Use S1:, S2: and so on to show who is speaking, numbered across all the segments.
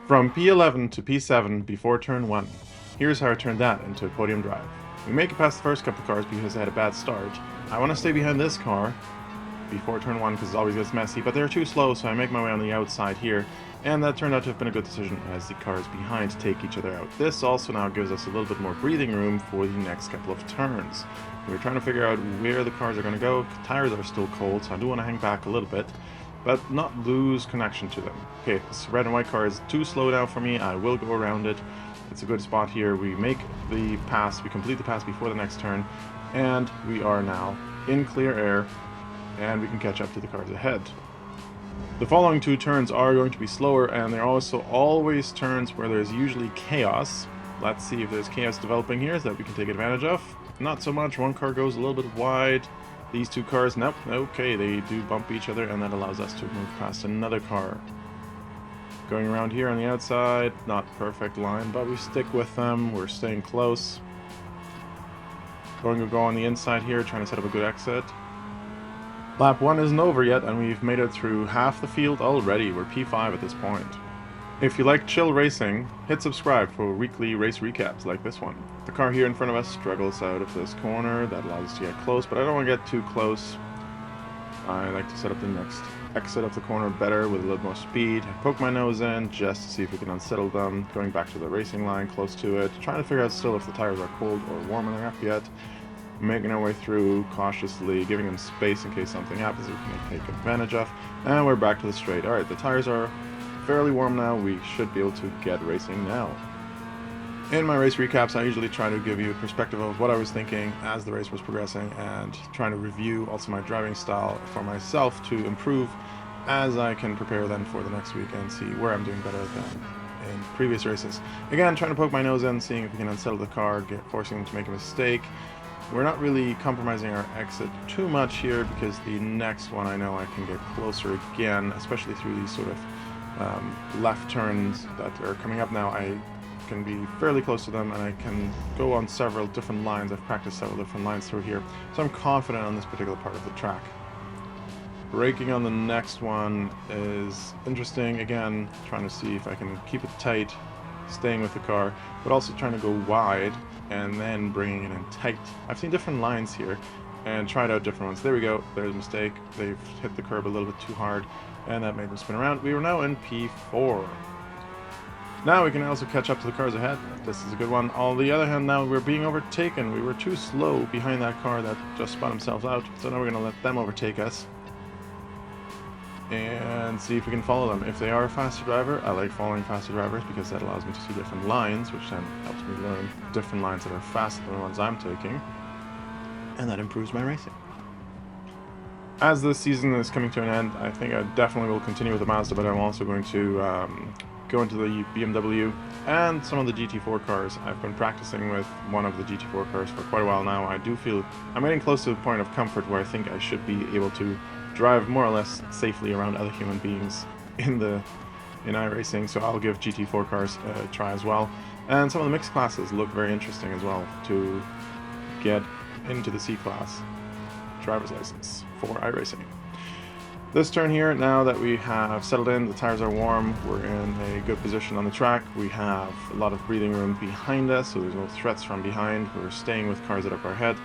S1: From P11 to P7 before turn 1. Here's how I turned that into a podium drive. We make it past the first couple of cars because I had a bad start. I want to stay behind this car before turn 1 because it always gets messy, but they're too slow, so I make my way on the outside here, and that turned out to have been a good decision as the cars behind take each other out. This also now gives us a little bit more breathing room for the next couple of turns. We're trying to figure out where the cars are going to go. Tires are still cold, so I do want to hang back a little bit, but not lose connection to them. Okay, this red and white car is too slow now for me. I will go around it. It's a good spot here. We make the pass, we complete the pass before the next turn, and we are now in clear air, and we can catch up to the cars ahead. The following two turns are going to be slower, and they're also always turns where there's usually chaos. Let's see if there's chaos developing here that we can take advantage of. Not so much. One car goes a little bit wide. These two cars, nope, okay, they do bump each other, and that allows us to move past another car. Going around here on the outside, not perfect line, but we stick with them, we're staying close. Going to go on the inside here, trying to set up a good exit. Lap 1 isn't over yet, and we've made it through half the field already. We're P5 at this point. If you like chill racing, hit subscribe for weekly race recaps like this one. The car here in front of us struggles out of this corner. That allows us to get close, but I don't want to get too close. I like to set up the next exit of the corner better with a little more speed. I poke my nose in just to see if we can unsettle them. Going back to the racing line, close to it. Trying to figure out still if the tires are cold or warm enough yet. Making our way through cautiously, giving them space in case something happens we can take advantage of. And we're back to the straight. Alright, the tires are fairly warm now. We should be able to get racing now. In my race recaps, I usually try to give you a perspective of what I was thinking as the race was progressing, and trying to review also my driving style for myself to improve as I can prepare then for the next week and see where I'm doing better than in previous races. Again, trying to poke my nose in, seeing if we can unsettle the car, forcing them to make a mistake. We're not really compromising our exit too much here because the next one I know I can get closer again, especially through these sort of left turns that are coming up now. I can be fairly close to them, and I can go on several different lines. I've practiced several different lines through here, so I'm confident on this particular part of the track. Braking on the next one is interesting. Again, trying to see if I can keep it tight, staying with the car, but also trying to go wide and then bringing it in tight. I've seen different lines here and tried out different ones. There we go. There's a mistake. They've hit the curb a little bit too hard, and that made them spin around. We are now in P4. Now we can also catch up to the cars ahead. This is a good one. On the other hand, now we're being overtaken. We were too slow behind that car that just spun themselves out, so now we're going to let them overtake us and see if we can follow them. If they are a faster driver, I like following faster drivers because that allows me to see different lines, which then helps me learn different lines that are faster than the ones I'm taking, and that improves my racing. As this season is coming to an end, I think I definitely will continue with the Mazda, but I'm also going to go into the BMW and some of the GT4 cars. I've been practicing with one of the GT4 cars for quite a while now. I do feel I'm getting close to the point of comfort where I think I should be able to drive more or less safely around other human beings in iRacing, so I'll give GT4 cars a try as well. And some of the mixed classes look very interesting as well to get into the C-class driver's license for iRacing. This turn here, now that we have settled in, the tires are warm, we're in a good position on the track, we have a lot of breathing room behind us, so there's no threats from behind. We're staying with cars that are up our head.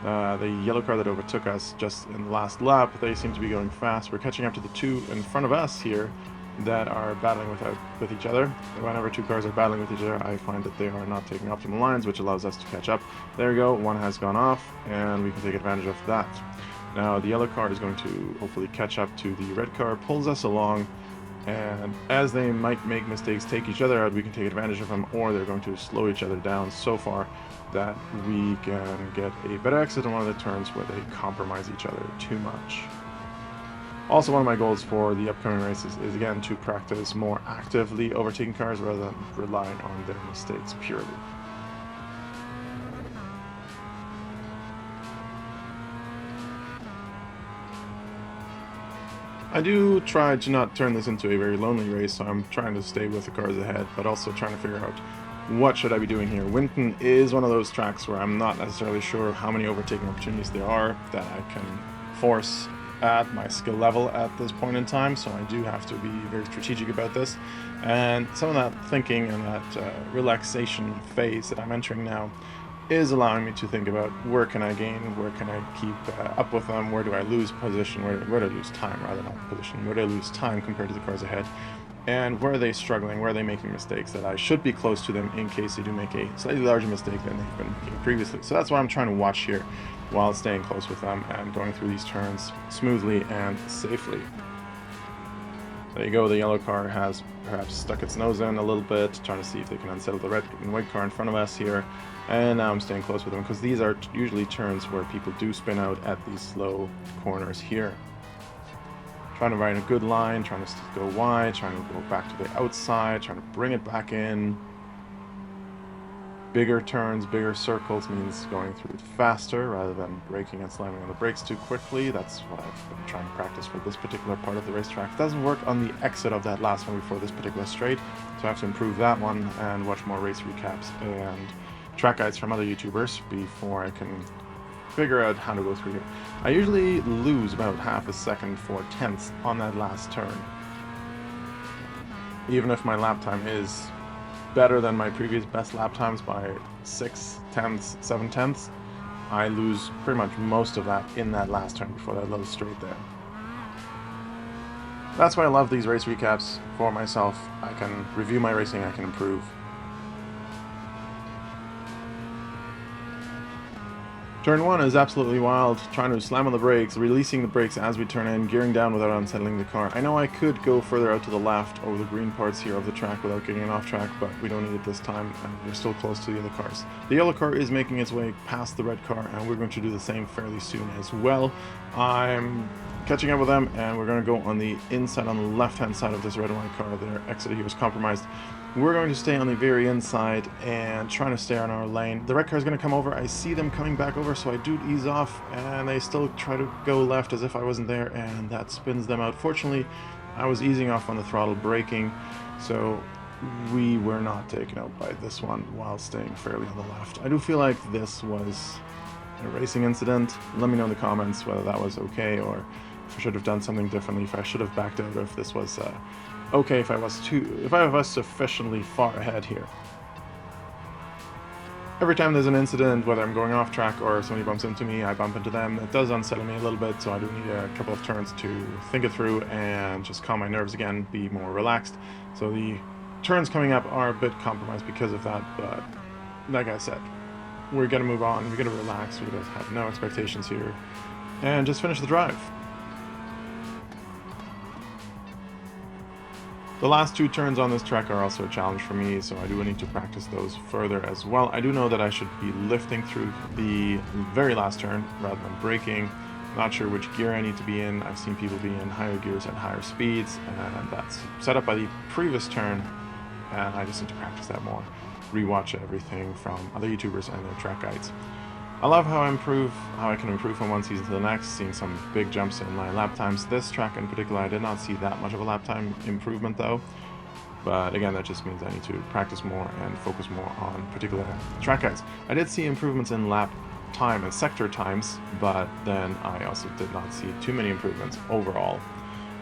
S1: The yellow car that overtook us just in the last lap, they seem to be going fast. We're catching up to the two in front of us here that are battling with each other. Whenever two cars are battling with each other, I find that they are not taking optimal lines, which allows us to catch up. There we go, one has gone off, and we can take advantage of that. Now the yellow car is going to hopefully catch up to the red car, pulls us along, and as they might make mistakes, take each other out, we can take advantage of them, or they're going to slow each other down so far that we can get a better exit on one of the turns where they compromise each other too much. Also, one of my goals for the upcoming races is again to practice more actively overtaking cars rather than relying on their mistakes purely. I do try to not turn this into a very lonely race, so I'm trying to stay with the cars ahead, but also trying to figure out what should I be doing here. Winton is one of those tracks where I'm not necessarily sure how many overtaking opportunities there are that I can force at my skill level at this point in time, so I do have to be very strategic about this. And some of that thinking and that relaxation phase that I'm entering now is allowing me to think about where can I gain, where can I keep up with them, where do I lose position, where do I lose time, rather not position, where do I lose time compared to the cars ahead, and where are they struggling, where are they making mistakes that I should be close to them in case they do make a slightly larger mistake than they've been making previously. So that's what I'm trying to watch here while staying close with them and going through these turns smoothly and safely. There you go, the yellow car has perhaps stuck its nose in a little bit, trying to see if they can unsettle the red and white car in front of us here. And now I'm staying close with them because these are usually turns where people do spin out at these slow corners here. Trying to ride a good line, trying to go wide, trying to go back to the outside, trying to bring it back in. Bigger turns, bigger circles means going through it faster rather than braking and slamming on the brakes too quickly. That's what I've been trying to practice for this particular part of the racetrack. It doesn't work on the exit of that last one before this particular straight, so I have to improve that one and watch more race recaps and track guides from other YouTubers before I can figure out how to go through here. I usually lose about half a second, 4/10 on that last turn. Even if my lap time is better than my previous best lap times by 6/10, 7/10, I lose pretty much most of that in that last turn before that little straight there. That's why I love these race recaps for myself. I can review my racing, I can improve. Turn 1 is absolutely wild, trying to slam on the brakes, releasing the brakes as we turn in, gearing down without unsettling the car. I know I could go further out to the left over the green parts here of the track without getting off track, but we don't need it this time, and we're still close to the other cars. The yellow car is making its way past the red car, and we're going to do the same fairly soon as well. I'm catching up with them, and we're going to go on the inside, on the left-hand side of this red and white car. Their exit here was compromised. We're going to stay on the very inside and trying to stay on our lane. The red car is going to come over. I see them coming back over, so I do ease off, and they still try to go left as if I wasn't there, and that spins them out. Fortunately, I was easing off on the throttle braking, so we were not taken out by this one while staying fairly on the left. I do feel like this was a racing incident. Let me know in the comments whether that was okay, or if I should have done something differently, if I should have backed out, or if this was okay, if I was sufficiently far ahead here. Every time there's an incident, whether I'm going off track or somebody bumps into me, I bump into them. It does unsettle me a little bit, so I do need a couple of turns to think it through and just calm my nerves again, be more relaxed. So the turns coming up are a bit compromised because of that, but like I said, we're gonna move on, we're gonna relax, we're gonna have no expectations here, and just finish the drive. The last two turns on this track are also a challenge for me, so I do need to practice those further as well. I do know that I should be lifting through the very last turn rather than braking. Not sure which gear I need to be in. I've seen people be in higher gears at higher speeds, and that's set up by the previous turn, and I just need to practice that more. Rewatch everything from other YouTubers and their track guides. I love how I can improve from one season to the next, seeing some big jumps in my lap times. This track in particular, I did not see that much of a lap time improvement though. But again, that just means I need to practice more and focus more on particular track guides. I did see improvements in lap time and sector times, but then I also did not see too many improvements overall.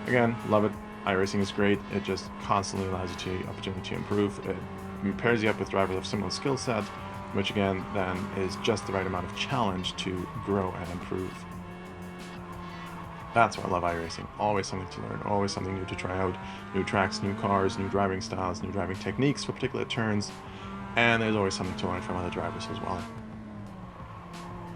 S1: Again, love it. iRacing is great. It just constantly allows you the opportunity to improve. It pairs you up with drivers of similar skill set, which again then is just the right amount of challenge to grow and improve. That's why I love iRacing. Always something to learn, always something new to try out. New tracks, new cars, new driving styles, new driving techniques for particular turns, and there's always something to learn from other drivers as well.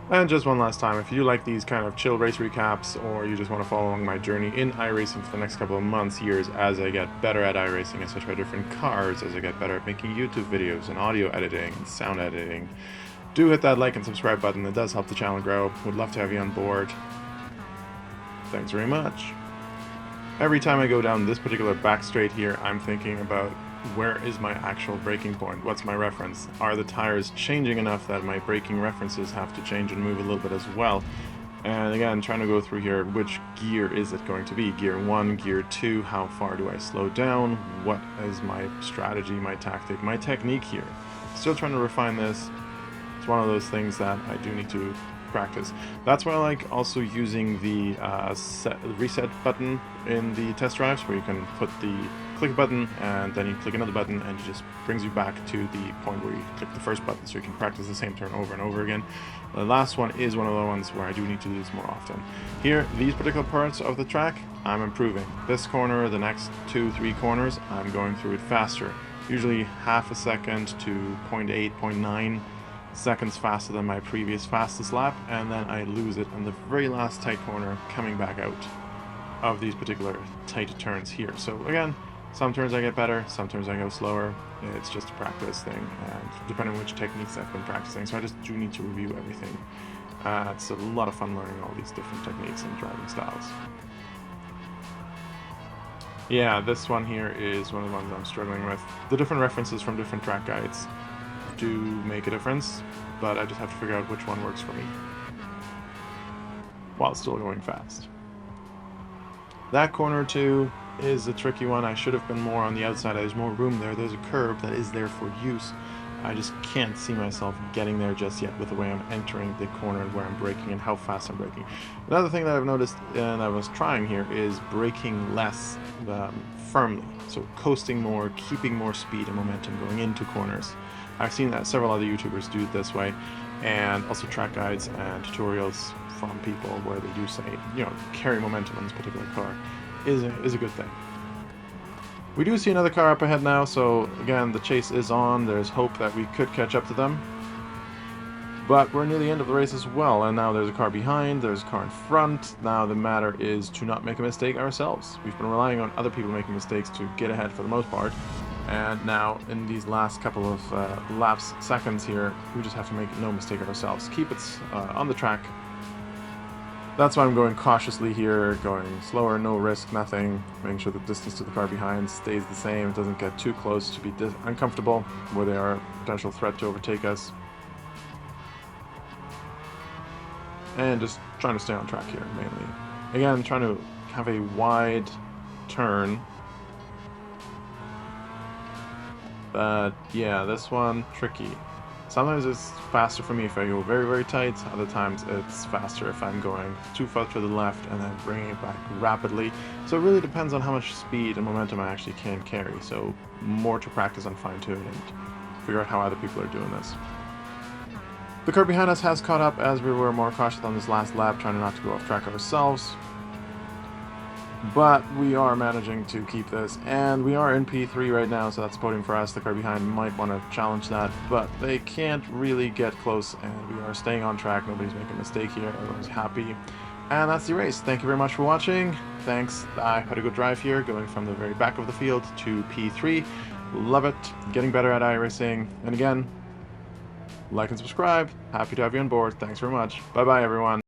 S1: And just one last time, if you like these kind of chill race recaps, or you just want to follow along my journey in iRacing for the next couple of months, years, as I get better at iRacing, as I try different cars, as I get better at making YouTube videos and audio editing and sound editing, do hit that like and subscribe button. It does help the channel grow. Would love to have you on board. Thanks very much. Every time I go down this particular back straight here, I'm thinking about, where is my actual braking point? What's my reference? Are the tires changing enough that my braking references have to change and move a little bit as well? And again, trying to go through here, which gear is it going to be? Gear 1, Gear 2, how far do I slow down? What is my strategy, my tactic, my technique here? Still trying to refine this. It's one of those things that I do need to practice. That's why I like also using the reset button in the test drives, where you can click a button and then you click another button and it just brings you back to the point where you click the first button, so you can practice the same turn over and over again. The last one is one of the ones where I do need to do this more often. Here, these particular parts of the track, I'm improving. This corner, the next 2-3 corners, I'm going through it faster. Usually half a second to 0.8, 0.9 seconds faster than my previous fastest lap, and then I lose it in the very last tight corner coming back out of these particular tight turns here. So again, some turns I get better, some turns I go slower. It's just a practice thing, and depending on which techniques I've been practicing. So I just do need to review everything. It's a lot of fun learning all these different techniques and driving styles. Yeah, this one here is one of the ones I'm struggling with. The different references from different track guides do make a difference, but I just have to figure out which one works for me while still going fast. That corner too is a tricky one. I should have been more on the outside. There's more room there. There's a curb that is there for use. I just can't see myself getting there just yet with the way I'm entering the corner and where I'm braking and how fast I'm braking. Another thing that I've noticed and I was trying here is braking less firmly. So coasting more, keeping more speed and momentum going into corners. I've seen that several other YouTubers do it this way, and also track guides and tutorials from people where they do say, carry momentum on this particular car is a good thing. We do see another car up ahead now, so again, the chase is on. There's hope that we could catch up to them. But we're near the end of the race as well, and now there's a car behind, there's a car in front. Now the matter is to not make a mistake ourselves. We've been relying on other people making mistakes to get ahead for the most part, and now in these last couple of seconds here, we just have to make no mistake ourselves. Keep it on the track. That's why I'm going cautiously here, going slower, no risk, nothing, making sure the distance to the car behind stays the same. It doesn't get too close to be uncomfortable where they are a potential threat to overtake us. And just trying to stay on track here, mainly. Again, trying to have a wide turn. But yeah, this one, tricky. Sometimes it's faster for me if I go very, very tight. Other times it's faster if I'm going too far to the left and then bringing it back rapidly. So it really depends on how much speed and momentum I actually can carry. So more to practice on fine-tune and figure out how other people are doing this. The car behind us has caught up as we were more cautious on this last lap, trying not to go off track ourselves. But we are managing to keep this, and we are in P3 right now, so that's a podium for us. The car behind might want to challenge that, but they can't really get close, and we are staying on track. Nobody's making a mistake here. Everyone's happy. And that's the race. Thank you very much for watching. Thanks. I had a good drive here, going from the very back of the field to P3. Love it. Getting better at iRacing. And again, like and subscribe. Happy to have you on board. Thanks very much. Bye-bye, everyone.